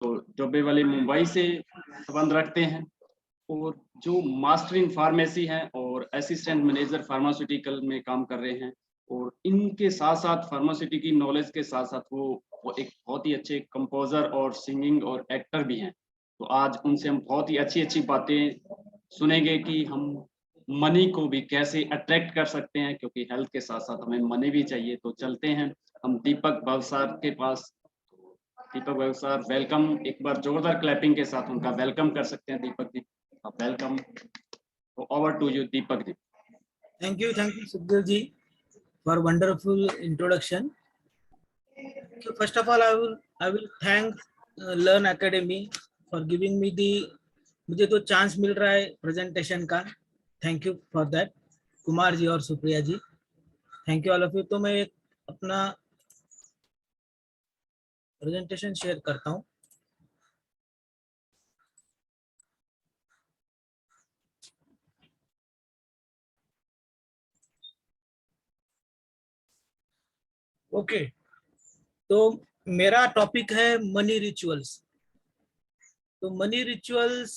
तो डब्बे वाले मुंबई से संबंध रखते हैं, और जो मास्टर इन फार्मेसी हैं और असिस्टेंट मैनेजर फार्मास्यूटिकल में काम कर रहे हैं, और इनके साथ-साथ फार्मास्यूटिकल की नॉलेज के साथ-साथ वो एक बहुत ही अच्छे कंपोज़र और सिंगिंग और एक्टर भी हैं। तो आज उनसे हम बहुत ही अच्छी-अच्छी बातें सुनेंगे कि हम मनी को भी कैसे अट्रैक्ट कर सकते हैं, क्योंकि हेल्थ के साथ-साथ हमें मनी भी चाहिए। तो चलते हैं हम दीपक भवसार के पास। दीपक भवसार, वेलकम। एक बार जोरदार क्लैपिंग के साथ उनका वेलकम कर सकते हैं Deepak ji. Welcome. Over to you, Deepak ji. Thank you, Sukhdev ji, for wonderful introduction. So first of all, I will thank Learn Academy for giving me मुझे तो चांस मिल रहा है प्रेजेंटेशन का. Thank you for that, Kumar ji और Supriya ji. Thank you all of you. तो मैं अपना presentation share करता हूँ. ओके, तो मेरा टॉपिक है मनी रिचुअल्स. तो मनी रिचुअल्स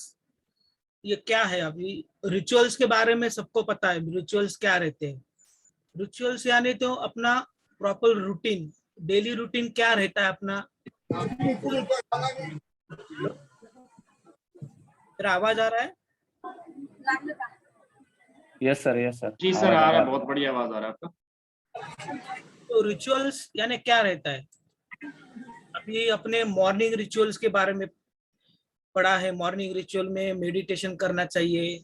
ये क्या है? अभी रिचुअल्स के बारे में सबको पता है, रिचुअल्स क्या रहते हैं. रिचुअल्स यानी तो अपना प्रॉपर रूटीन, डेली रूटीन क्या रहता है अपना. तेरा आवाज आ रहा है? Yes sir. जी सर, आ रहा है, बहुत बढ़िया आवाज आ रहा है आपका. तो रिचुअल्स यानी क्या रहता है? अभी अपने मॉर्निंग रिचुअल्स के बारे में पढ़ा है. मॉर्निंग रिचुअल में मेडिटेशन करना चाहिए,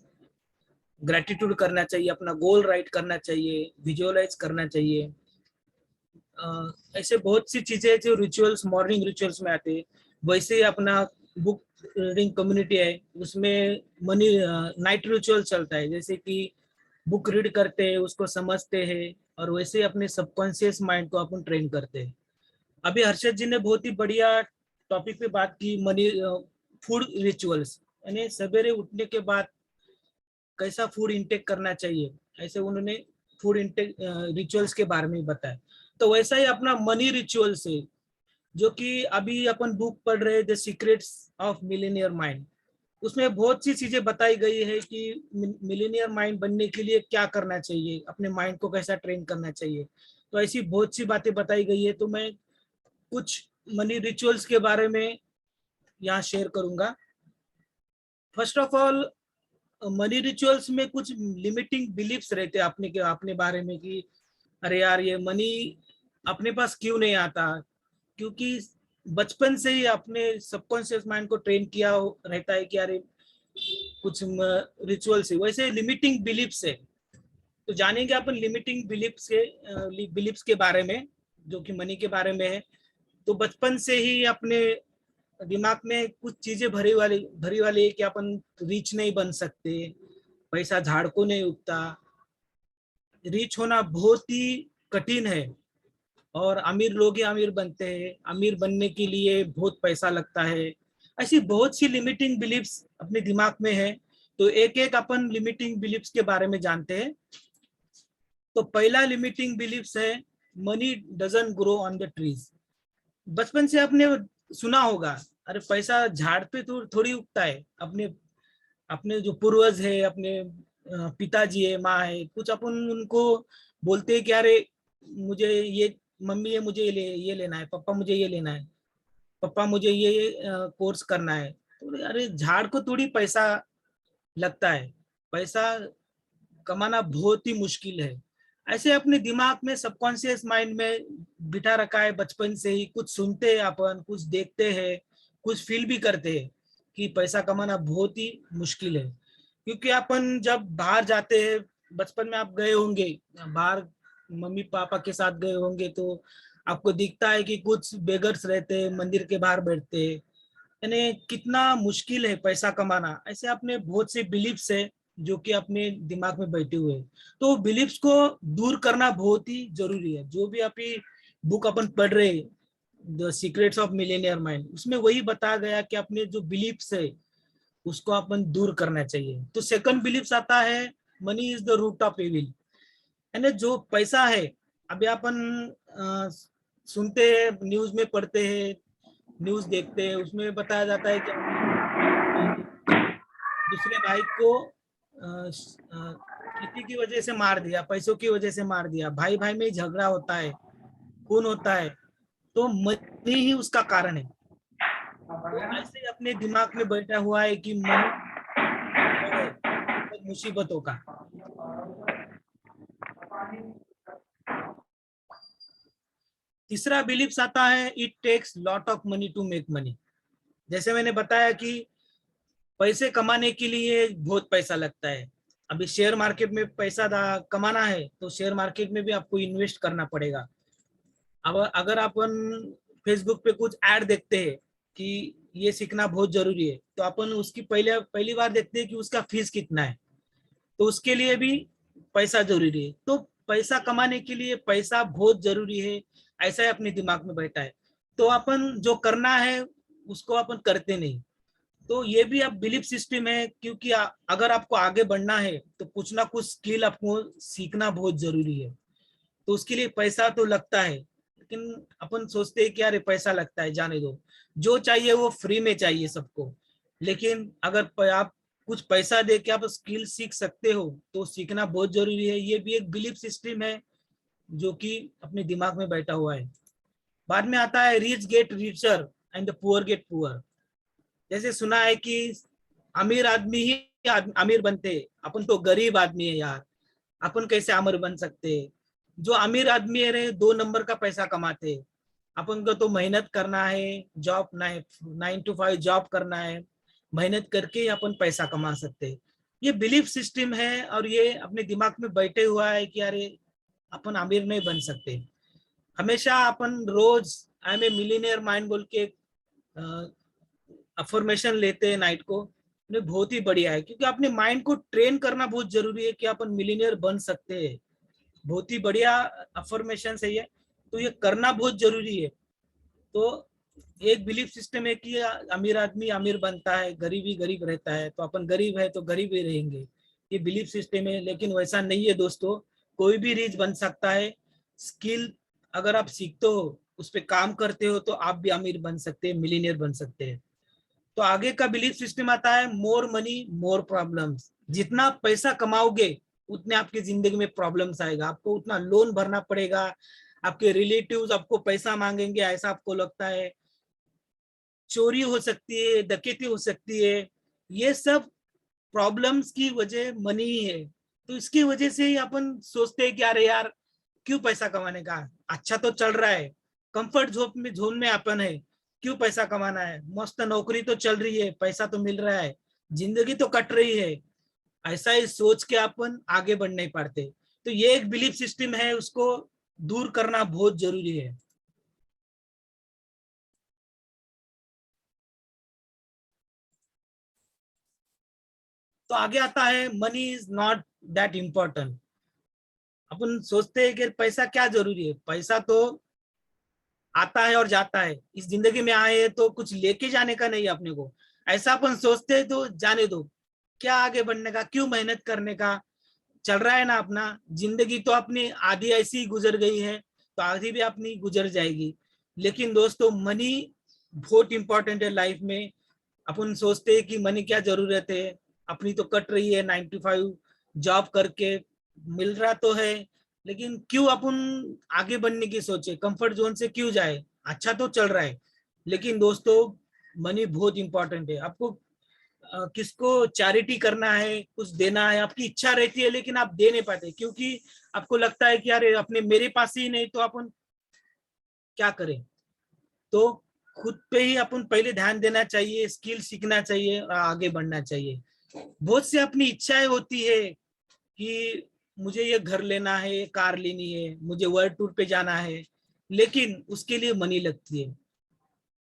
ग्रेटिट्यूड करना चाहिए, अपना गोल राइट करना चाहिए, विजुअलाइज करना चाहिए. ऐसे बहुत सी चीजें जो रिचुअल्स मॉर्निंग रिचुअल्स में आते हैं. वैसे अपना बुक रीडिंग कम्युनिटी है, उसमें मनी नाइट रिचुअल चलता है. जैसे कि बुक रीड करते हैं, उसको समझते हैं, और वैसे अपने सबकॉन्शियस माइंड को अपन ट्रेन करते हैं. अभी हर्षद जी ने बहुत ही बढ़िया टॉपिक पे बात की, मनी फूड रिचुअल्स, यानी सवेरे उठने के बाद कैसा फूड इंटेक करना चाहिए. ऐसे उन्होंने फूड इंटेक रिचुअल्स के बारे में बताया. तो वैसा ही अपना मनी रिचुअल्स है, जो कि अभी अपन बुक पढ़ रहे हैं, the secrets of Millionaire mind. उसमें बहुत सी चीजें बताई गई है कि मिलेनियर माइंड बनने के लिए क्या करना चाहिए, अपने माइंड को कैसा ट्रेन करना चाहिए. तो ऐसी बहुत सी बातें बताई गई है. तो मैं कुछ मनी रिचुअल्स के बारे में यहाँ शेयर करूंगा. First of all, money rituals में कुछ लिमिटिंग बिलीफ्स रहते हैं अपने बारे में कि अरे यार ये मनी अपने पास क्यों नहीं आता. क्योंकि बचपन से ही अपने सबकॉन्शियस माइंड को ट्रेन किया रहता है कि अरे कुछ रिचुअल से, वैसे लिमिटिंग बिलीफ्स है. तो जानेंगे अपन लिमिटिंग बिलीफ्स के बारे में, जो कि मनी के बारे में है. तो बचपन से ही अपने दिमाग में कुछ चीजें भरी वाली है कि अपन रिच नहीं बन सकते, पैसा झाड़ को नहीं उगता, रिच होना बहुत ही कठिन है, और अमीर लोग ही अमीर बनते हैं, अमीर बनने के लिए बहुत पैसा लगता है. ऐसी बहुत सी लिमिटिंग बिलीफ्स अपने दिमाग में है. तो एक एक अपन लिमिटिंग बिलीफ्स के बारे में जानते हैं. तो पहला लिमिटिंग बिलीफ्स है, money doesn't grow on the trees. बचपन से आपने सुना होगा, अरे पैसा झाड़ पे तो थोड़ी उगता है. अपने जो पूर्वज है, अपने पिताजी है, माँ है, कुछ अपन उनको बोलते हैं कि अरे मुझे ये, मम्मी है मुझे ये लेना है, पापा मुझे ये लेना है, पापा मुझे ये कोर्स करना है. तो अरे झाड़ को थोड़ी पैसा लगता है, पैसा कमाना बहुत ही मुश्किल है. ऐसे अपने दिमाग में सबकॉन्शियस माइंड में बिठा रखा है बचपन से ही. कुछ सुनते हैं अपन, कुछ देखते हैं, कुछ फील भी करते हैं कि पैसा कमाना बहुत ही मुश्किल है. क्योंकि अपन जब बाहर जाते हैं, बचपन में आप गए होंगे बाहर, मम्मी पापा के साथ गए होंगे, तो आपको दिखता है कि कुछ बेगर्स रहते हैं, मंदिर के बाहर बैठते हैं. यानी कितना मुश्किल है पैसा कमाना. ऐसे अपने बहुत से बिलीफ्स है जो कि अपने दिमाग में बैठे हुए हैं. तो बिलीफ्स को दूर करना बहुत ही जरूरी है. जो भी आप बुक अपन पढ़ रहे हैं, the secrets of Millionaire mind, उसमें वही बताया गया कि अपने जो बिलीफ्स है उसको अपन दूर करना चाहिए. तो सेकंड बिलीफ्स आता है, money is the root of evil. यानी जो पैसा है, अभी अपन सुनते हैं, न्यूज में पढ़ते हैं, न्यूज देखते हैं, उसमें बताया जाता है कि दूसरे भाई को खेती की वजह से मार दिया, पैसों की वजह से मार दिया, भाई भाई में झगड़ा होता है, खून होता है, तो मनी ही उसका कारण है। तो ऐसे ही अपने दिमाग में बैठा हुआ है कि मनी है मुसीबतों का। तीसरा बिलीफ आता है it takes lot of money to make money. जैसे मैंने बताया कि पैसे कमाने के लिए बहुत पैसा लगता है। अभी शेयर मार्केट में पैसा कमाना है तो शेयर मार्केट में भी आपको इन्वेस्ट करना पड़ेगा। अब अगर अपन फेसबुक पे कुछ ऐड देखते हैं कि ये सीखना बहुत जरूरी है, तो अपन उसकी पहली बार देखते हैं कि उसका फीस कितना है, तो उसके लिए भी पैसा जरूरी है। तो पैसा कमाने के लिए पैसा बहुत जरूरी है, ऐसा ही अपने दिमाग में बैठा है। तो अपन जो करना है उसको अपन करते नहीं। तो ये भी आप बिलीफ सिस्टम है, क्योंकि अगर आपको आगे बढ़ना है तो कुछ ना कुछ स्किल आपको सीखना बहुत जरूरी है। तो उसके लिए पैसा तो लगता है, लेकिन अपन सोचते हैं कि यार पैसा लगता है, जाने दो, जो चाहिए वो फ्री में चाहिए सबको। लेकिन अगर आप कुछ पैसा दे के आप स्किल सीख सकते हो तो सीखना बहुत जरूरी है। ये भी एक बिलीफ सिस्टम है जो कि अपने दिमाग में बैठा हुआ है। बाद में आता है rich get richer and the poor get poor. जैसे सुना है कि अमीर आदमी ही अमीर बनते, अपन तो गरीब आदमी है यार, अपन कैसे अमीर बन सकते। जो अमीर आदमी है रे 2 नंबर का पैसा कमाते। अपन को तो मेहनत करना है, जॉब 9 to 5 जॉब करना है, मेहनत करके ही अपन पैसा कमा सकते। ये बिलीफ सिस्टम है और ये अपने दिमाग में बैठे हुआ है कि अरे अपन अमीर नहीं बन सकते। हमेशा अपन रोज I am a millionaire mind बोल के अफर्मेशन लेते हैं नाइट को, बहुत ही बढ़िया है, क्योंकि अपने माइंड को ट्रेन करना बहुत जरूरी है कि अपन मिलीनियर बन सकते हैं। बहुत ही बढ़िया अफर्मेशन है ये, तो ये करना बहुत जरूरी है। तो एक बिलीफ सिस्टम है कि अमीर आदमी अमीर बनता है, गरीबी गरीब रहता है, तो अपन गरीब है तो गरीब ही रहेंगे। ये बिलीफ सिस्टम है, लेकिन वैसा नहीं है दोस्तों। कोई भी रिच बन सकता है। स्किल अगर आप सीखते हो, उस पर काम करते हो, तो आप भी अमीर बन सकते हैं, मिलीनियर बन सकते हैं। तो आगे का बिलीफ सिस्टम आता है मोर मनी मोर प्रॉब्लम्स। जितना पैसा कमाओगे उतने आपकी जिंदगी में प्रॉब्लम्स आएगा, आपको उतना लोन भरना पड़ेगा, आपके रिलेटिव्स आपको पैसा मांगेंगे, ऐसा आपको लगता है, चोरी हो सकती है, डकैती हो सकती है। ये सब प्रॉब्लम्स की वजह मनी ही है। तो इसकी वजह से ही अपन सोचते हैं कि अरे यार क्यों पैसा कमाने का, अच्छा तो चल रहा है, कंफर्ट जोन में अपन है, क्यों पैसा कमाना है, मस्त नौकरी तो चल रही है, पैसा तो मिल रहा है, जिंदगी तो कट रही है। ऐसा ही सोच के अपन आगे बढ़ नहीं पाते। तो ये एक बिलीफ सिस्टम है, उसको दूर करना बहुत जरूरी है। तो आगे आता है money is not that important. अपन सोचते हैं कि पैसा क्या जरूरी है, पैसा तो आता है और जाता है, इस जिंदगी में आए तो कुछ लेके जाने का नहीं है अपने को, ऐसा अपन सोचते हैं। तो जाने दो, क्या आगे बढ़ने का, क्यों मेहनत करने का, चल रहा है ना अपना। जिंदगी तो अपनी आधी ऐसी ही गुजर गई है, तो आधी भी अपनी गुजर जाएगी। लेकिन दोस्तों मनी बहुत इंपॉर्टेंट है लाइफ में। अपन सोचते हैं कि मनी क्या जरूरत है, अपनी तो कट रही है 9 to 5 जॉब करके, मिल रहा तो है, लेकिन क्यों अपन आगे बढ़ने की सोचे, कंफर्ट जोन से क्यों जाए, अच्छा तो चल रहा है। लेकिन दोस्तों मनी बहुत इंपॉर्टेंट है। आपको किसको चैरिटी करना है, कुछ देना है, आपकी इच्छा रहती है, लेकिन आप दे नहीं पाते, क्योंकि आपको लगता है कि यार अपने मेरे पास ही नहीं तो अपन क्या करें। तो खुद पे ही अपन पहले ध्यान देना चाहिए, स्किल सीखना चाहिए और आगे बढ़ना चाहिए। बहुत सी अपनी इच्छाएं होती है कि मुझे ये घर लेना है, ये कार लेनी है, मुझे वर्ल्ड टूर पे जाना है, लेकिन उसके लिए मनी लगती है।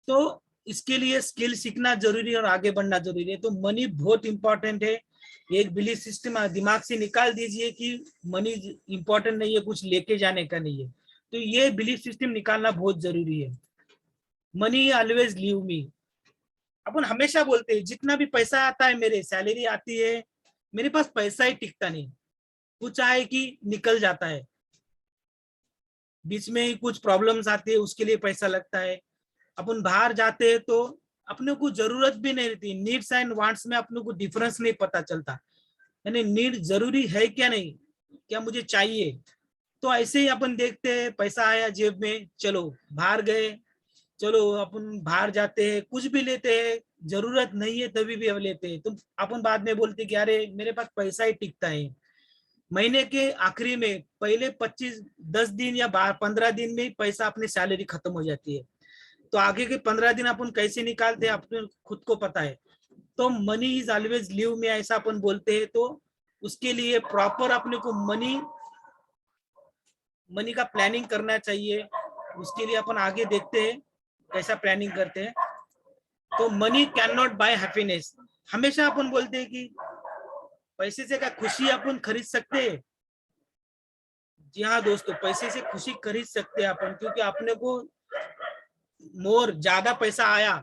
तो इसके लिए स्किल सीखना जरूरी है और आगे बढ़ना जरूरी है। तो मनी बहुत इंपॉर्टेंट है। एक बिलीफ सिस्टम दिमाग से निकाल दीजिए कि मनी इंपॉर्टेंट नहीं है, कुछ लेके जाने का नहीं है। तो ये बिलीफ सिस्टम निकालना बहुत जरूरी है। Money always leave me. अपन हमेशा बोलते हैं जितना भी पैसा आता है, मेरे सैलरी आती है, मेरे पास पैसा ही टिकता नहीं, कुछ आए कि निकल जाता है, बीच में ही कुछ प्रॉब्लम्स आती है, उसके लिए पैसा लगता है। अपन बाहर जाते हैं तो अपने को जरूरत भी नहीं रहती, नीड्स एंड वांट्स में अपने को डिफरेंस नहीं पता चलता, यानी नीड जरूरी है क्या नहीं, क्या मुझे चाहिए। तो ऐसे ही अपन देखते हैं पैसा आया जेब में, चलो बाहर गए, चलो अपन बाहर जाते हैं, कुछ भी लेते हैं, जरूरत नहीं है तभी भी अब लेते हैं। तो अपन बाद में बोलते कि अरे मेरे पास पैसा ही टिकता है। महीने के आखिरी में पहले 10 दिन या 15 दिन में पैसा अपनी सैलरी खत्म हो जाती है, तो आगे के 15 दिन अपन कैसे निकालते हैं अपने खुद को पता है। तो मनी इज ऑलवेज लिव में ऐसा अपन बोलते हैं, तो उसके लिए प्रॉपर अपने को मनी का प्लानिंग करना चाहिए। उसके लिए अपन आगे देखते हैं कैसा प्लानिंग करते हैं। तो money can not buy happiness, हमेशा अपन बोलते हैं कि पैसे से क्या खुशी अपन खरीद सकते हैं। जी हाँ दोस्तों, पैसे से खुशी खरीद सकते हैं अपन, क्योंकि अपने को मोर ज्यादा पैसा आया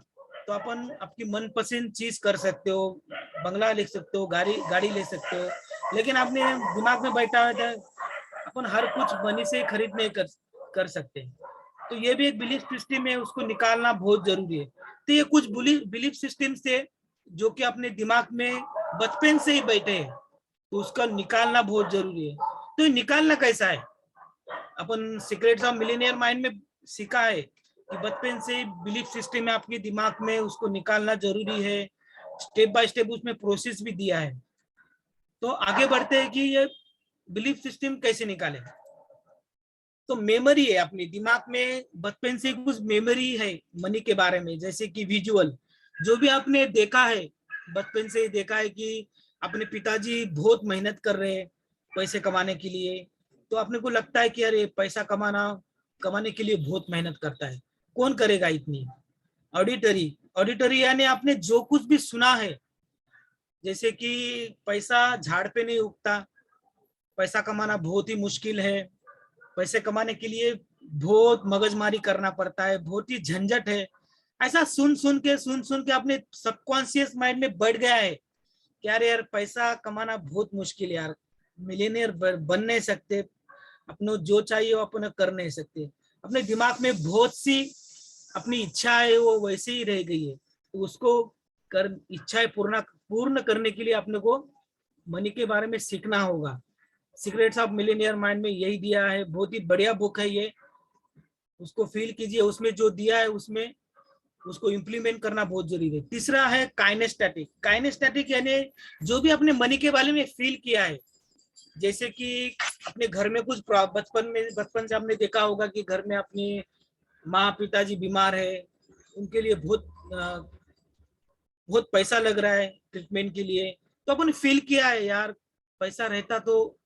तो अपन आपकी मनपसंद चीज कर सकते हो, बंगला ले सकते हो, गाड़ी ले सकते हो। लेकिन आपने दिमाग में बैठा हुआ था अपन हर कुछ मनी से खरीद नहीं कर सकते। तो ये भी एक बिलीफ सिस्टम है, उसको निकालना बहुत जरूरी है। तो ये कुछ बिलीफ सिस्टम से जो कि अपने दिमाग में बचपन से ही बैठे हैं, तो उसका निकालना बहुत जरूरी है। तो ये निकालना कैसा है, अपन सीक्रेट्स ऑफ मिलियनेयर माइंड में सीखा है कि बचपन से बिलीफ सिस्टम है आपके दिमाग में, उसको निकालना जरूरी है। स्टेप बाय स्टेप उसमें प्रोसेस भी दिया है। तो आगे बढ़ते हैं कि ये बिलीफ सिस्टम कैसे निकाले। तो मेमोरी है अपने दिमाग में, बचपन से कुछ मेमोरी है मनी के बारे में, जैसे कि विजुअल, जो भी आपने देखा है बचपन से देखा है कि अपने पिताजी बहुत मेहनत कर रहे हैं पैसे कमाने के लिए, तो अपने को लगता है कि अरे पैसा कमाने के लिए बहुत मेहनत करता है, कौन करेगा इतनी। ऑडिटरी यानी आपने जो कुछ भी सुना है, जैसे कि पैसा झाड़ पे नहीं उगता, पैसा कमाना बहुत ही मुश्किल है, पैसे कमाने के लिए बहुत मगजमारी करना पड़ता है, बहुत ही झंझट है। ऐसा सुन सुन के अपने सबकॉन्शियस माइंड में बढ़ गया है कि यार पैसा कमाना बहुत मुश्किल है यार, मिलियनियर बन नहीं सकते, अपने जो चाहिए वो अपने कर नहीं सकते। अपने दिमाग में बहुत सी अपनी इच्छा है वो वैसे ही रह गई है, तो उसको इच्छाएं पूर्ण करने के लिए अपने को मनी के बारे में सीखना होगा। सीक्रेट्स ऑफ मिलियनियर माइंड में यही दिया है, बहुत ही बढ़िया बुक है ये, उसको फील कीजिए, उसमें जो दिया है उसमें उसको इम्प्लीमेंट करना बहुत जरूरी है। तीसरा है काइनेस्टेटिक यानी जो भी अपने मनी के बारे में फील किया है, जैसे कि अपने घर में कुछ बचपन से आपने देखा होगा कि घर में अपनी माँ पिताजी बीमार है, उनके लिए बहुत पैसा लग रहा है ट्रीटमेंट के लिए, तो अपन फील किया है यार पैसा रहता तो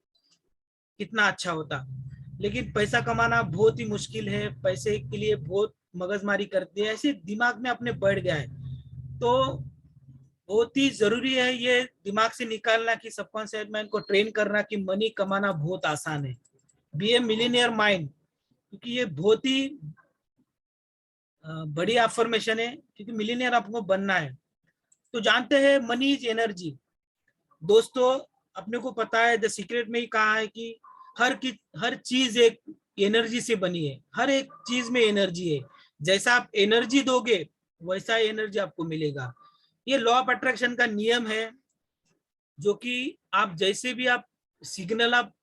कितना अच्छा होता, लेकिन पैसा कमाना बहुत ही मुश्किल है, पैसे के लिए बहुत मगजमारी करते हैं, ऐसे दिमाग में अपने बढ़ गया है। तो बहुत ही जरूरी है ये दिमाग से निकालना कि सबकॉन्शियस माइंड को ट्रेन करना कि मनी कमाना बहुत आसान है, बी ए मिलियनियर माइंड, क्योंकि ये बहुत ही बड़ी अफर्मेशन है, क्योंकि मिलियनियर आपको बनना है। तो जानते हैं मनी इज एनर्जी दोस्तों, अपने को पता है द सीक्रेट में ही कहा है कि हर चीज एक एनर्जी से बनी है, हर एक चीज में एनर्जी है, जैसा आप एनर्जी दोगे वैसा एनर्जी आपको मिलेगा। ये लॉ ऑफ अट्रैक्शन का नियम है, जो कि आप जैसे भी आप सिग्नल आप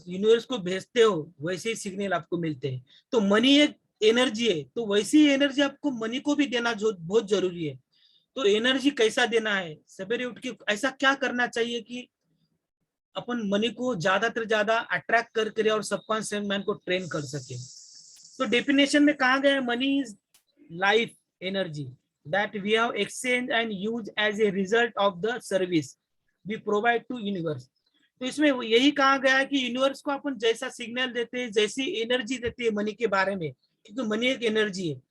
यूनिवर्स को भेजते हो वैसे ही सिग्नल आपको मिलते हैं। तो मनी एक एनर्जी है, तो वैसी एनर्जी आपको मनी को भी देना जो बहुत जरूरी है। तो एनर्जी कैसा देना है, सवेरे उठ के ऐसा क्या करना चाहिए कि अपन मनी को ज्यादातर ज्यादा अट्रैक्ट करके और सबकॉन्शियस माइंड को ट्रेन कर सके। तो डेफिनेशन में कहा गया है money is life energy that we have exchange and use as a result of the service we provide to universe. तो इसमें यही कहा गया है कि यूनिवर्स को अपन जैसा सिग्नल देते हैं, जैसी एनर्जी देते हैं मनी के बारे में, क्योंकि मनी एक एनर्जी है,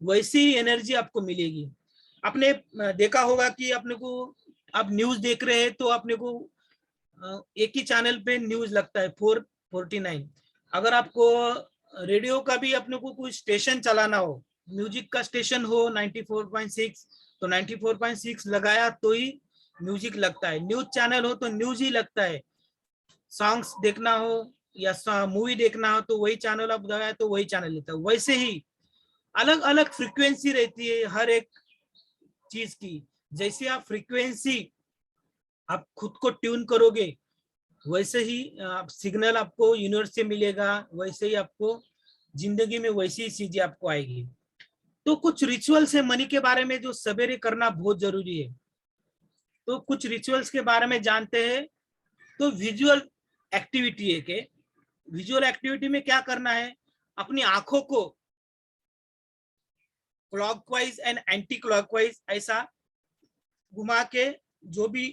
वैसी एनर्जी आपको मिलेगी। आपने देखा होगा कि अपने को आप न्यूज देख रहे हैं तो अपने को एक ही चैनल पे न्यूज लगता है 449। अगर आपको रेडियो का भी अपने को कोई स्टेशन चलाना हो, म्यूजिक का स्टेशन हो 94.6, तो 94.6 लगाया तो ही म्यूजिक लगता है। न्यूज चैनल हो तो न्यूज ही लगता है। सॉन्ग्स देखना हो या मूवी देखना हो तो वही चैनल आप लगाया तो वही चैनल लेता है। वैसे ही अलग अलग फ्रीक्वेंसी रहती है हर एक चीज की। जैसे आप फ्रीक्वेंसी आप खुद को ट्यून करोगे, वैसे ही सिग्नल आपको यूनिवर्स से मिलेगा, वैसे ही आपको जिंदगी में वैसी ही चीजें आपको आएगी। तो कुछ रिचुअल्स है मनी के बारे में जो सवेरे करना बहुत जरूरी है। तो कुछ रिचुअल्स के बारे में जानते हैं। तो विजुअल एक्टिविटी है के विजुअल एक्टिविटी में क्या करना है, अपनी आंखों को क्लॉकवाइज एंड एंटी क्लॉकवाइज ऐसा घुमा के, जो भी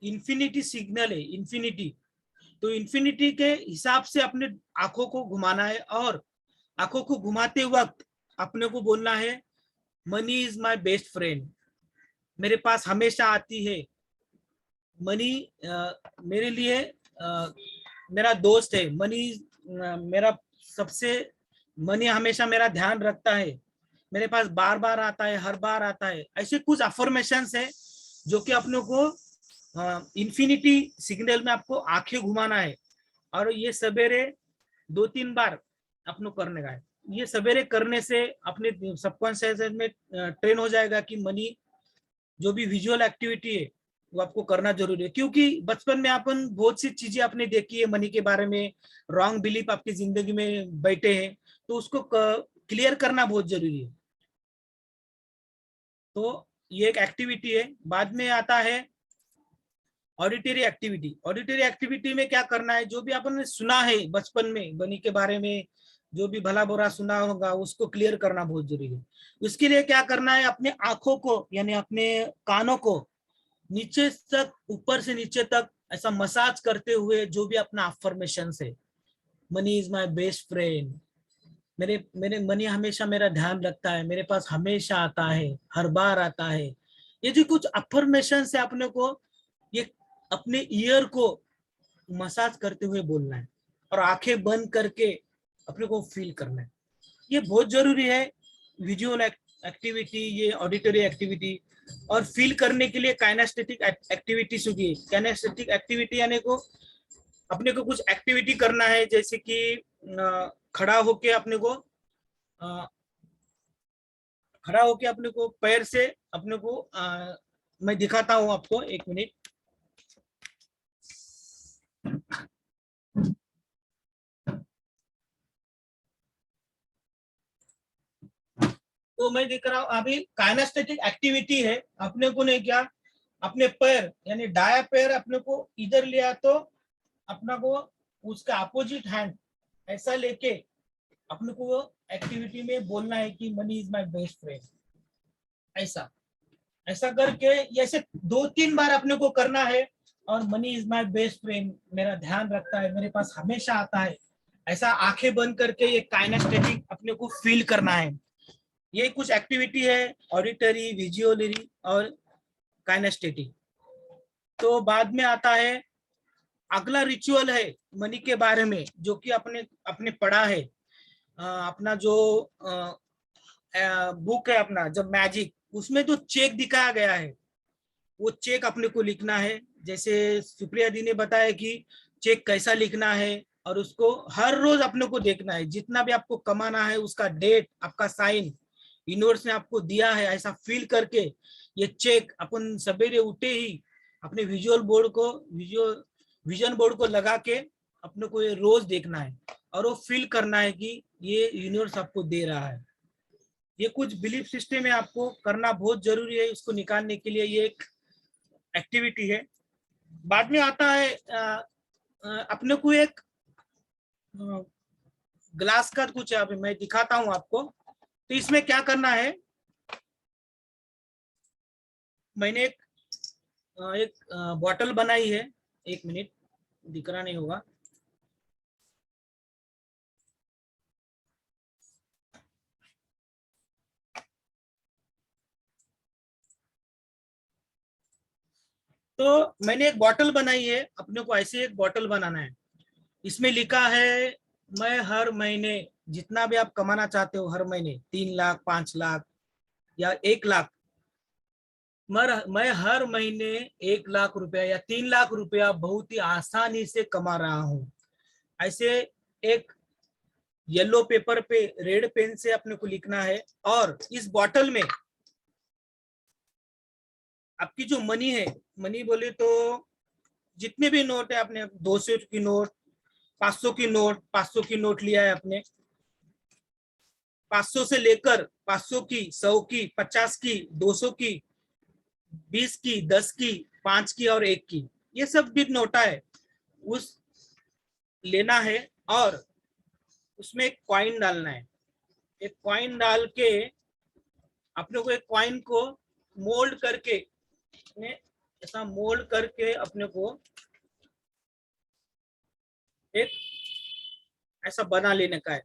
इंफिनिटी सिग्नल है, इंफिनिटी, तो इंफिनिटी के हिसाब से अपने आंखों को घुमाना है। और आंखों को घुमाते वक्त अपने को बोलना है, money is my best friend, मेरे पास हमेशा आती है। मनी मेरे लिए मेरा दोस्त है। मनी मेरा सबसे, मनी हमेशा मेरा ध्यान रखता है, मेरे पास बार बार आता है, हर बार आता है। ऐसे कुछ अफर्मेशंस है जो कि अपने को इंफिनिटी सिग्नल में आपको आंखें घुमाना है। और ये सवेरे 2-3 बार अपने करने का है। ये सवेरे करने से अपने सबकॉन्शियस में ट्रेन हो जाएगा कि मनी जो भी विजुअल एक्टिविटी है वो आपको करना जरूरी है। क्योंकि बचपन में अपन बहुत सी चीजें आपने देखी है मनी के बारे में, रॉन्ग बिलीफ आपकी जिंदगी में बैठे हैं, तो उसको क्लियर करना बहुत जरूरी है। तो ये एक एक्टिविटी है। बाद में आता है ऑडिटरी एक्टिविटी। ऑडिटरी एक्टिविटी में क्या करना है, जो भी आपने सुना है बचपन में मनी के बारे में, जो भी भला बुरा सुना होगा, उसको क्लियर करना बहुत जरूरी है। उसके लिए क्या करना है, अपने आंखों को यानी अपने कानों को नीचे तक, ऊपर से नीचे तक ऐसा मसाज करते हुए जो भी अपना अफर्मेशन है, money is my best friend, मेरे मेरे मनी हमेशा मेरा ध्यान रखता है, मेरे पास हमेशा आता है, हर बार आता है। ये जो कुछ अफर्मेशन है अपने को, ये अपने ईयर को मसाज करते हुए बोलना है और आंखें बंद करके अपने को फील करना है। ये बहुत जरूरी है विजुअल एक्टिविटी, ये ऑडिटरी एक्टिविटी। और फील करने के लिए काइनेस्थेटिक एक्टिविटीज होगी। काइनेस्थेटिक एक्टिविटी यानी को अपने को कुछ एक्टिविटी करना है, जैसे कि खड़ा होके अपने को पैर से अपने को मैं दिखाता हूं आपको, 1 मिनट। तो मैं दिख रहा हूं अभी काइनेस्थेटिक एक्टिविटी है। अपने को नहीं क्या, अपने पैर यानी दाया पैर अपने को इधर लिया, तो अपना को उसका अपोजिट हैंड ऐसा लेके अपने को वो एक्टिविटी में बोलना है कि money is my best friend. ऐसा ऐसा करके ऐसे 2-3 बार अपने को करना है। और money is my best friend, मेरा ध्यान रखता है, मेरे पास हमेशा आता है, ऐसा आंखें बंद करके ये काइनेस्थेटिक अपने को फील करना है। ये कुछ एक्टिविटी है, ऑडिटरी, विजुअलरी और काइनेस्थेटिक। तो बाद में आता है अगला रिचुअल है मनी के बारे में, जो कि अपने अपने पढ़ा है। अपना जो बुक है अपना जब मैजिक, उसमें जो चेक दिखाया गया है, वो चेक अपने को लिखना है। जैसे सुप्रिया दी ने बताया कि चेक कैसा लिखना है, और उसको हर रोज अपने को देखना है। जितना भी आपको कमाना है उसका डेट, आपका साइन यूनिवर्स ने आपको दिया है, ऐसा फील करके ये चेक अपन सवेरे उठे ही अपने विजन बोर्ड को लगा के अपने को ये रोज देखना है और वो फील करना है कि ये यूनिवर्स आपको दे रहा है। ये कुछ बिलीफ सिस्टम है, आपको करना बहुत जरूरी है। इसको निकालने के लिए ये एक एक्टिविटी है। बाद में आता है अपने को एक ग्लास का कुछ है, अभी मैं दिखाता हूं आपको। तो इसमें क्या करना है, मैंने एक बॉटल बनाई है। 1 मिनट, दिख रहा नहीं होगा। तो मैंने एक बॉटल बनाई है, अपने को ऐसे एक बॉटल बनाना है। इसमें लिखा है, मैं हर महीने जितना भी आप कमाना चाहते हो, हर महीने 3 लाख, 5 लाख या 1 लाख, मैं हर महीने 1 लाख रुपया या 3 लाख रुपया बहुत ही आसानी से कमा रहा हूं। ऐसे एक येलो पेपर पे रेड पेन से अपने को लिखना है। और इस बॉटल में आपकी जो मनी है, मनी बोले तो जितने भी नोट है, आपने 200 की नोट, 500 की नोट, 500 की नोट लिया है आपने, 500 से लेकर 500 की, 100 की, 50 की, 200 की, 20 की, 10 की, 5 की और 1 की, ये सब भी नोटा है, उस लेना है। और उसमें एक कॉइन डालना है। एक कॉइन डाल के अपने को एक कॉइन को मोल्ड करके, ऐसा मोल्ड करके अपने को एक ऐसा बना लेने का है।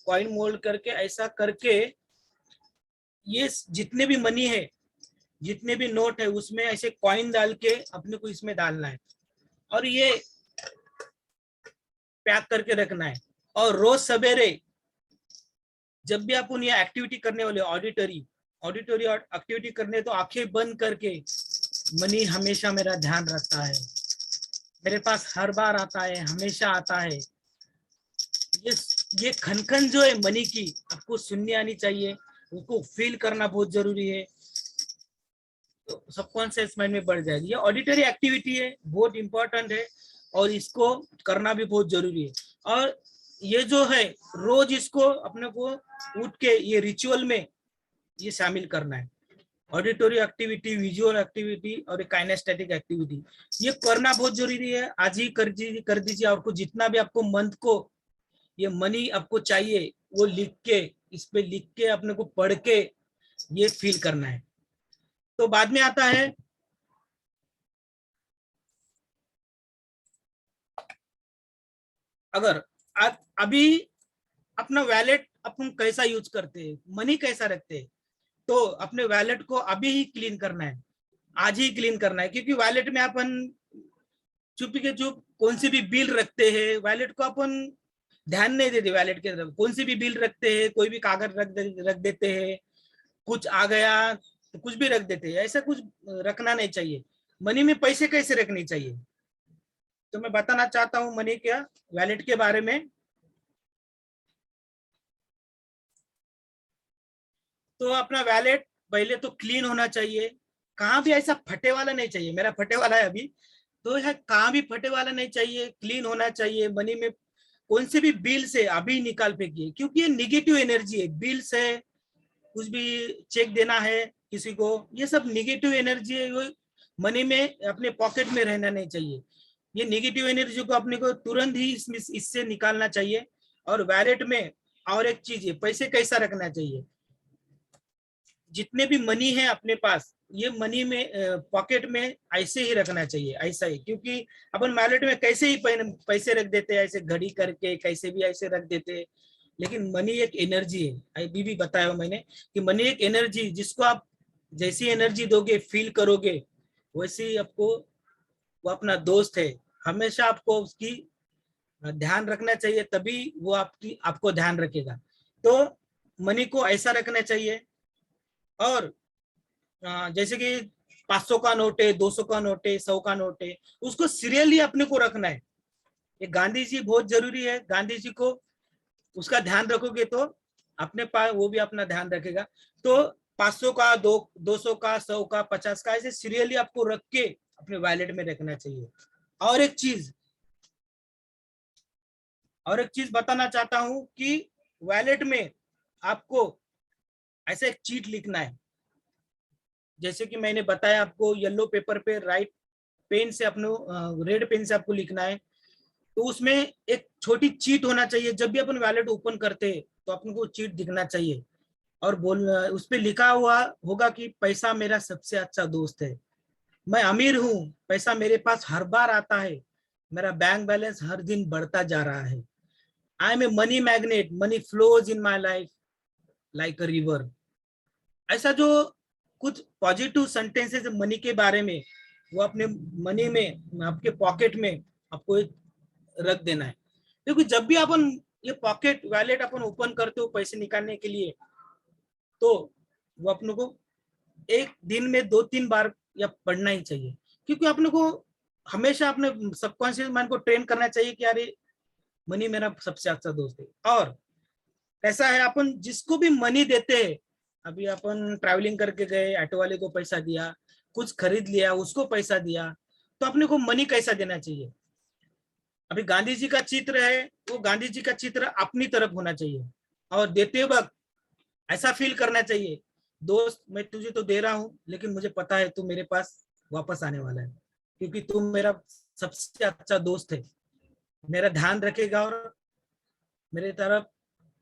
कॉइन मोल्ड करके ऐसा करके ये जितने भी मनी है, जितने भी नोट है, उसमें ऐसे कॉइन डाल के अपने को इसमें डालना है और ये पैक करके रखना है। और रोज सवेरे जब भी आप ये एक्टिविटी करने वाले, ऑडिटरी एक्टिविटी करने, तो आंखें बंद करके मनी हमेशा मेरा ध्यान रखता है, मेरे पास हर बार आता है, हमेशा आता है। ये खनखन जो है मनी की, आपको सुननी आनी चाहिए, उसको फील करना बहुत जरूरी है, तो सबकॉन्शियस माइंड में बढ़ जाएगी। ये ऑडिटरी एक्टिविटी है, बहुत इंपॉर्टेंट है और इसको करना भी बहुत जरूरी है। और ये जो है रोज इसको अपने को उठ के ये रिचुअल में ये शामिल करना है। ऑडिटरी एक्टिविटी, विजुअल एक्टिविटी और काइनेस्थेटिक एक्टिविटी, ये करना बहुत जरूरी है। आज ही कर दीजिए। और जितना भी आपको मंथ को ये मनी आपको चाहिए, वो लिख के, इस पे लिख के अपने को पढ़ के ये फील करना है। तो बाद में आता है अगर आप अभी अपना वैलेट अपन कैसा यूज करते हैं, मनी कैसा रखते हैं, तो अपने वैलेट को अभी ही क्लीन करना है, आज ही क्लीन करना है। क्योंकि वैलेट में अपन चुप के चुप कौन सी भी बिल रखते हैं, वैलेट को अपन ध्यान नहीं देते। वैलेट के तरफ कौन सी भी बिल रखते हैं, कोई भी कागज रख देते हैं, कुछ आ गया तो कुछ भी रख देते हैं। ऐसा कुछ रखना नहीं चाहिए। मनी में पैसे कैसे रखने चाहिए, तो मैं बताना चाहता हूँ मनी क्या वैलेट के बारे में। तो अपना वैलेट पहले तो क्लीन होना चाहिए, कहाँ भी ऐसा फटे वाला नहीं चाहिए। मेरा फटे वाला है अभी, तो यह कहाँ भी फटे वाला नहीं चाहिए, क्लीन होना चाहिए। मनी में कौन से भी बिल से अभी निकाल फेंकिए, क्योंकि ये निगेटिव एनर्जी है। बिल से कुछ भी चेक देना है किसी को, ये सब निगेटिव एनर्जी है। वो मनी में अपने पॉकेट में रहना नहीं चाहिए। ये निगेटिव एनर्जी को अपने को तुरंत ही इससे निकालना चाहिए। और वैलेट में और एक चीज है, पैसे कैसा रखना चाहिए। जितने भी मनी है अपने पास, ये मनी में पॉकेट में ऐसे ही रखना चाहिए, ऐसा ही। क्योंकि अपन वैलेट में कैसे ही पैसे रख देते हैं, ऐसे घड़ी करके कैसे भी ऐसे रख देते हैं। लेकिन मनी एक एनर्जी है, अभी भी बताया मैंने कि मनी एक एनर्जी, जिसको आप जैसी एनर्जी दोगे, फील करोगे, वैसे ही आपको वो अपना दोस्त है। हमेशा आपको उसकी ध्यान रखना चाहिए, तभी वो आपको ध्यान रखेगा। तो मनी को ऐसा रखना चाहिए। और जैसे कि 500 का नोट है, 200 का नोट है, 100 का नोट है, उसको सीरियली अपने को रखना है। ये गांधी जी बहुत जरूरी है। गांधी जी को उसका ध्यान रखोगे तो अपने पास वो भी अपना ध्यान रखेगा। तो 500 का, 200 का, 100 का, 50 का, ऐसे सीरियली आपको रख के अपने वैलेट में रखना चाहिए। और एक चीज बताना चाहता हूं कि वैलेट में आपको ऐसा एक चीट लिखना है। जैसे कि मैंने बताया आपको, येलो पेपर पे राइट पेन से अपने रेड पेन से आपको लिखना है। तो उसमें एक छोटी चीट होना चाहिए। जब भी अपन वैलेट ओपन करते हैं तो अपन को चीट दिखना चाहिए और बोलना, उस पर लिखा हुआ होगा कि पैसा मेरा सबसे अच्छा दोस्त है, मैं अमीर हूं, पैसा मेरे पास हर बार आता है, मेरा बैंक बैलेंस हर दिन बढ़ता जा रहा है, I am a money magnet, money flows in my life like a river. ऐसा जो कुछ पॉजिटिव सेंटेंसेस मनी के बारे में, वो अपने मनी में, आपके पॉकेट में आपको रख देना है। क्योंकि जब भी अपन ये पॉकेट वैलेट अपन ओपन करते हो पैसे निकालने के लिए, तो वो अपने को एक दिन में 2-3 बार या पढ़ना ही चाहिए। क्योंकि अपने को हमेशा अपने सबकॉन्शियस माइंड को ट्रेन करना चाहिए कि यार मनी मेरा सबसे अच्छा दोस्त है। और कैसा है, अपन जिसको भी मनी देते हैं, अभी अपन ट्रैवलिंग करके गए, ऑटो वाले को पैसा दिया, कुछ खरीद लिया उसको पैसा दिया, तो अपने को मनी कैसा देना चाहिए। अभी गांधी जी का चित्र है, वो गांधी जी का चित्र अपनी तरफ होना चाहिए, और देते वक्त ऐसा फील करना चाहिए, दोस्त मैं तुझे तो दे रहा हूँ लेकिन मुझे पता है तू मेरे पास वापस आने वाला है, क्योंकि तू मेरा सबसे अच्छा दोस्त है, मेरा ध्यान रखेगा और मेरे तरफ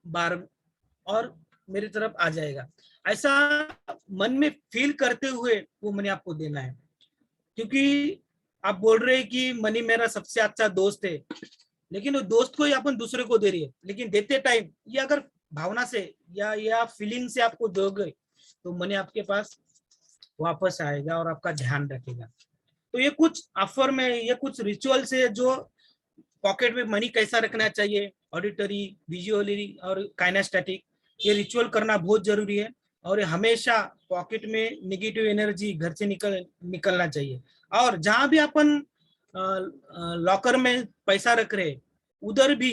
बार और मेरी तरफ आ जाएगा। ऐसा मन में फील करते हुए वो मनी आपको देना है, क्योंकि आप बोल रहे हैं कि मनी मेरा सबसे अच्छा दोस्त है, लेकिन वो दोस्त को ही अपन दूसरे को दे रही है, लेकिन देते टाइम ये अगर भावना से या फीलिंग से आपको दोगे तो मनी आपके पास वापस आएगा और आपका ध्यान रखेगा। तो ये कुछ ऑफर में, ये कुछ रिचुअल्स है जो पॉकेट में मनी कैसा रखना चाहिए, ऑडिटरी, विजुअली और काइनेस्थेटिक, ये रिचुअल करना बहुत जरूरी है। और हमेशा पॉकेट में नेगेटिव एनर्जी घर से निकलना चाहिए। और जहां भी अपन लॉकर में पैसा रख रहे उधर भी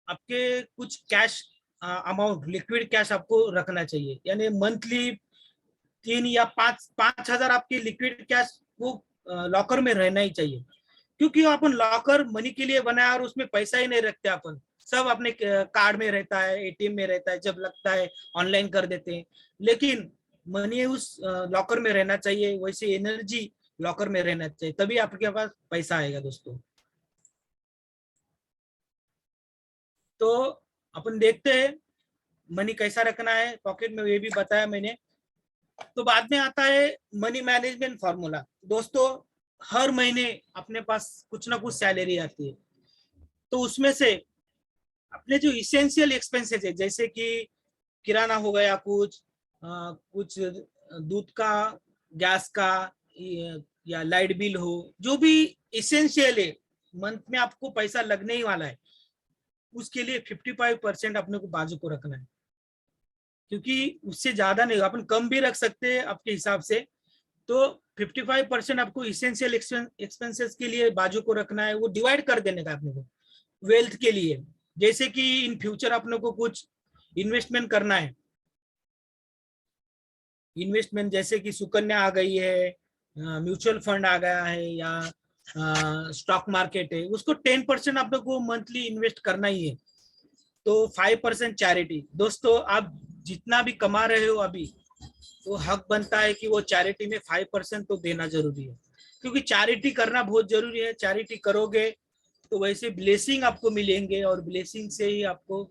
आपके कुछ कैश अमाउंट, लिक्विड कैश आपको रखना चाहिए, यानी मंथली 3 या 5,000 आपके लिक्विड कैश वो लॉकर में रहना ही चाहिए। क्योंकि अपन लॉकर मनी के लिए बनाया और उसमें पैसा ही नहीं रखते, अपन सब अपने कार्ड में रहता है, एटीएम में रहता है, जब लगता है ऑनलाइन कर देते हैं, लेकिन मनी उस लॉकर में रहना चाहिए, वैसे एनर्जी लॉकर में रहना चाहिए, तभी आपके पास पैसा आएगा दोस्तों। तो अपन देखते हैं मनी कैसा रखना है पॉकेट में, ये भी बताया मैंने। तो बाद में आता है मनी मैनेजमेंट फॉर्मूला। दोस्तों हर महीने अपने पास कुछ ना कुछ सैलरी आती है, तो उसमें से अपने जो इसेंशियल एक्सपेंसेस है, जैसे कि किराना हो गया, कुछ दूध का, गैस का, या लाइट बिल हो, जो भी इसेंशियल है, मंथ में आपको पैसा लगने ही वाला है, उसके लिए 55% अपने को बाजू को रखना है, क्योंकि उससे ज्यादा नहीं, अपन कम भी रख सकते हैं आपके हिसाब से। तो 55% आपको इसेंशियल एक्सपेंसेस के लिए बाजू को रखना है, वो डिवाइड कर देने का अपने को वेल्थ के लिए। जैसे कि इन फ्यूचर अपने को कुछ इन्वेस्टमेंट करना है, इन्वेस्टमेंट जैसे कि सुकन्या आ गई है, म्यूचुअल फंड आ गया है, या स्टॉक मार्केट है, उसको 10% अपने को मंथली इन्वेस्ट करना ही है। तो 5% चैरिटी। दोस्तों आप जितना भी कमा रहे हो अभी, तो हक बनता है कि वो चैरिटी में 5% तो देना जरूरी है, क्योंकि चैरिटी करना बहुत जरूरी है। चैरिटी करोगे तो वैसे ब्लेसिंग आपको मिलेंगे, और ब्लेसिंग से ही आपको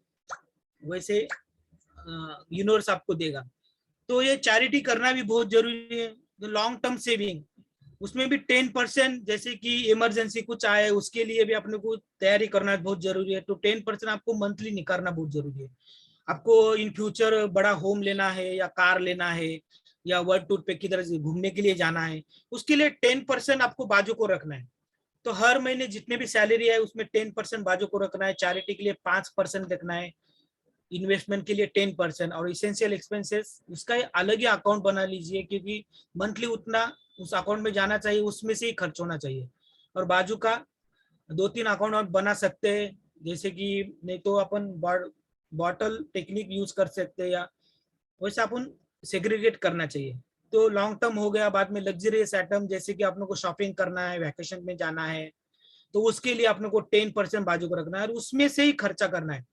वैसे यूनिवर्स आपको देगा। तो ये चैरिटी करना भी बहुत जरूरी है। लॉन्ग टर्म सेविंग, उसमें भी 10%, जैसे कि इमरजेंसी कुछ आए उसके लिए भी अपने को तैयारी करना बहुत जरूरी है, तो 10% आपको मंथली निकालना बहुत जरूरी है। आपको इन फ्यूचर बड़ा होम लेना है, या कार लेना है, या वर्ल्ड टूर पे किधर घूमने के लिए जाना है, उसके लिए 10% आपको बाजू को रखना है। तो हर महीने जितने भी सैलरी है उसमें 10% बाजू को रखना है, चैरिटी के लिए 5% रखना है, इन्वेस्टमेंट के लिए 10%, और इसेंशियल एक्सपेंसेस उसका अलग ही अकाउंट बना लीजिए, क्योंकि मंथली उतना उस अकाउंट में जाना चाहिए, उसमें से ही खर्च होना चाहिए। और बाजू का 2-3 अकाउंट आप बना सकते हैं, जैसे कि नहीं तो अपन बॉटल टेक्निक यूज कर सकते हैं, या वैसे अपन सेग्रीगेट करना चाहिए। तो लॉन्ग टर्म हो गया, बाद में लग्जरियस आइटम, जैसे कि अपने को शॉपिंग करना है, वैकेशन में जाना है, तो उसके लिए अपने को 10% बाजू को रखना है, और उसमें से ही खर्चा करना है।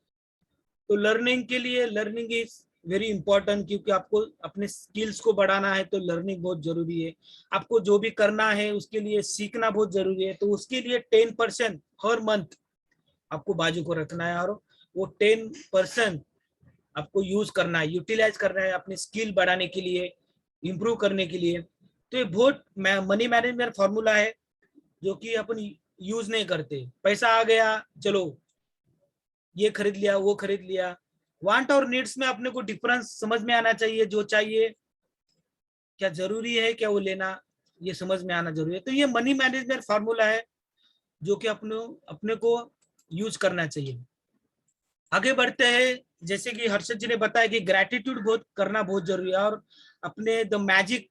तो लर्निंग के लिए, लर्निंग इज वेरी इंपॉर्टेंट, क्योंकि आपको अपने स्किल्स को बढ़ाना है, तो लर्निंग बहुत जरूरी है। आपको जो भी करना है उसके लिए सीखना बहुत जरूरी है, तो उसके लिए 10% हर मंथ आपको बाजू को रखना है, और वो 10% आपको यूज करना है, यूटिलाइज करना है अपनी स्किल बढ़ाने के लिए, इंप्रूव करने के लिए। तो ये बहुत मनी मैनेजमेंट फॉर्मूला है जो कि अपन यूज नहीं करते। पैसा आ गया, चलो ये खरीद लिया, वो खरीद लिया। वांट और नीड्स में अपने को डिफरेंस समझ में आना चाहिए, जो चाहिए क्या जरूरी है, क्या वो लेना, ये समझ में आना जरूरी है। तो ये मनी मैनेजमेंट फार्मूला है जो कि अपने को यूज करना चाहिए। आगे बढ़ते हैं, जैसे कि हर्षद जी ने बताया कि ग्रेटिट्यूड करना बहुत जरूरी है, और अपने द मैजिक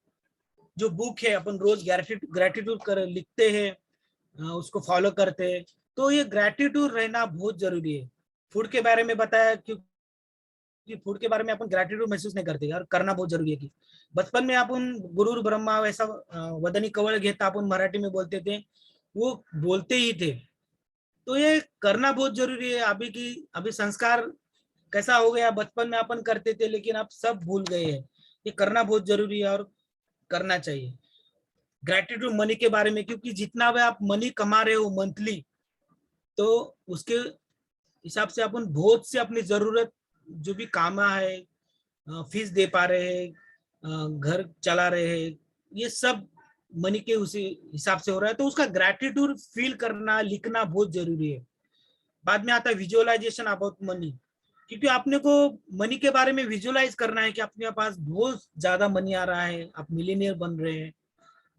जो बुक है, अपन रोज ग्रेटिट्यूड कर लिखते हैं, उसको फॉलो करते हैं, तो ये ग्रेटिट्यूड रहना बहुत जरूरी है। फूड के बारे में बताया, क्योंकि फूड के बारे में अपन ग्रेटिट्यूड महसूस नहीं करते और करना बहुत जरूरी है। कि बचपन में अपन गुरुर ब्रह्मा वैसा वदनी कवळ घेता अपन मराठी में बोलते थे, वो बोलते ही थे। तो ये करना बहुत जरूरी है। अभी संस्कार कैसा हो गया, बचपन में अपन करते थे लेकिन अब सब भूल गए हैं। ये करना बहुत जरूरी है और करना चाहिए। ग्रेटिट्यूड मनी के बारे में, क्योंकि जितना भी आप मनी कमा रहे हो मंथली, तो उसके हिसाब से अपन बहुत से अपनी जरूरत जो भी कामा है, फीस दे पा रहे हैं, घर चला रहे हैं, ये सब मनी के उसी हिसाब से हो रहा है। तो उसका ग्रेटिट्यूड फील करना, लिखना बहुत जरूरी है। बाद में आता है विजुअलाइजेशन अबाउट मनी, क्योंकि आपने को मनी के बारे में विजुअलाइज करना है कि आपके पास बहुत ज्यादा मनी आ रहा है, आप मिलीनियर बन रहे हैं।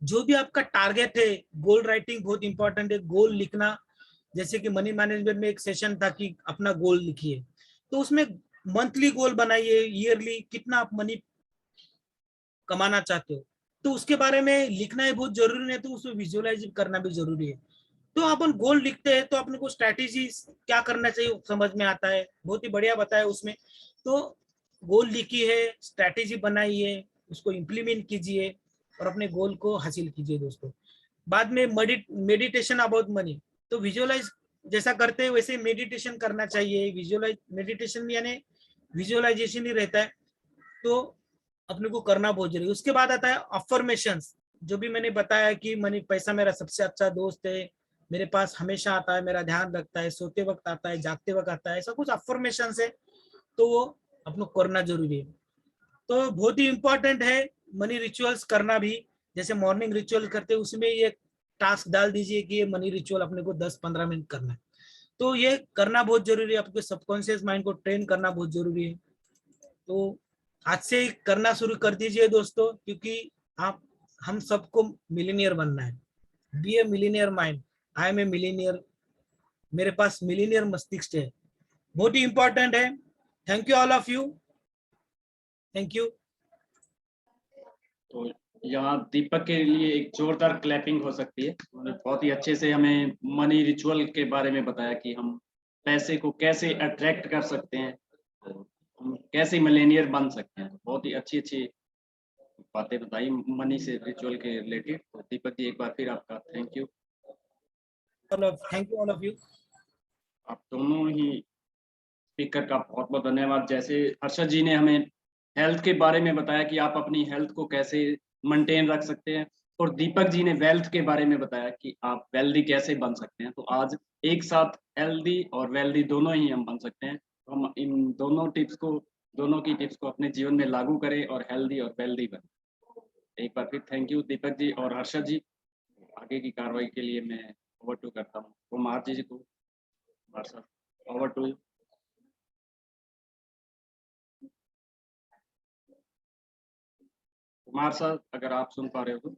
जो भी आपका टारगेट है, गोल राइटिंग बहुत इंपॉर्टेंट है, गोल लिखना। जैसे कि मनी मैनेजमेंट में एक सेशन था कि अपना गोल लिखिए, तो उसमें मंथली गोल बनाइए, ईयरली कितना आप मनी कमाना चाहते हो, तो उसके बारे में लिखना है बहुत जरूरी है। तो उसमें विजुअलाइज करना भी जरूरी है। तो अपन गोल लिखते हैं तो अपने को स्ट्रैटेजी क्या करना चाहिए समझ में आता है, बहुत ही बढ़िया बताया उसमें। तो गोल लिखी है, स्ट्रैटेजी बनाई है, उसको इम्प्लीमेंट कीजिए और अपने गोल को हासिल कीजिए दोस्तों। बाद में मेडिटेशन अबाउट मनी, तो विजुअलाइज जैसा करते हैं वैसे मेडिटेशन करना चाहिए। विजुअलाइज मेडिटेशन यानी विजुअलाइजेशन ही रहता है, तो अपने को करना बहुत जरूरी है। उसके बाद आता है अफर्मेशंस, जो भी मैंने बताया कि मनी पैसा मेरा सबसे अच्छा दोस्त है, मेरे पास हमेशा आता है, मेरा ध्यान रखता है, सोते वक्त आता है, जागते वक्त आता है, ऐसा कुछ अफर्मेशंस है, तो वो अपने को करना जरूरी है। तो बहुत ही इंपॉर्टेंट है मनी रिचुअल्स करना भी। जैसे मॉर्निंग रिचुअल करते हैं उसमें ये टास्क डाल दीजिए कि ये मनी रिचुअल अपने को 10-15 मिनट करना है। तो ये करना बहुत जरूरी है, आपके सबकॉन्शियस माइंड को ट्रेन करना बहुत जरूरी है। तो आज से ही करना शुरू कर दीजिए दोस्तों, क्योंकि आप हम सबको मिलीनियर बनना है। Be a millionaire mind, I am a millionaire, मेरे पास मिलीनियर मस्तिष्क है। बहुत ही इंपॉर्टेंट है। Thank you all of you, thank you. तो यहाँ दीपक के लिए एक जोरदार क्लैपिंग हो सकती है। उन्होंने बहुत ही अच्छे से हमें मनी रिचुअल के बारे में बताया कि हम पैसे को कैसे अट्रैक्ट कर सकते हैं और हम कैसे मिलेनियर बन सकते हैं। बहुत ही अच्छी अच्छी बातें बताई मनी से रिचुअल के रिलेटेड। तो दीपक जी एक बार फिर आपका thank you. Thank you all of you. आप दोनों ही स्पीकर का बहुत बहुत धन्यवाद। जैसे हर्षद जी ने हमें हेल्थ के बारे में बताया कि आप अपनी हेल्थ को कैसे मेंटेन रख सकते हैं, और दीपक जी ने वेल्थ के बारे में बताया कि आप वेल्दी कैसे बन सकते हैं। तो आज एक साथ हेल्दी और वेल्दी दोनों ही हम बन सकते हैं। तो हम इन दोनों की टिप्स को अपने जीवन में लागू करें और हेल्दी और वेल्दी बने। एक बार फिर थैंक यू दीपक जी और हर्षद जी। आगे की कार्रवाई के लिए मैं ओवर टू करता हूँ कुमार जी को। Kumar sir, over to. Kumar sir, अगर आप सुन पा रहे हो तो।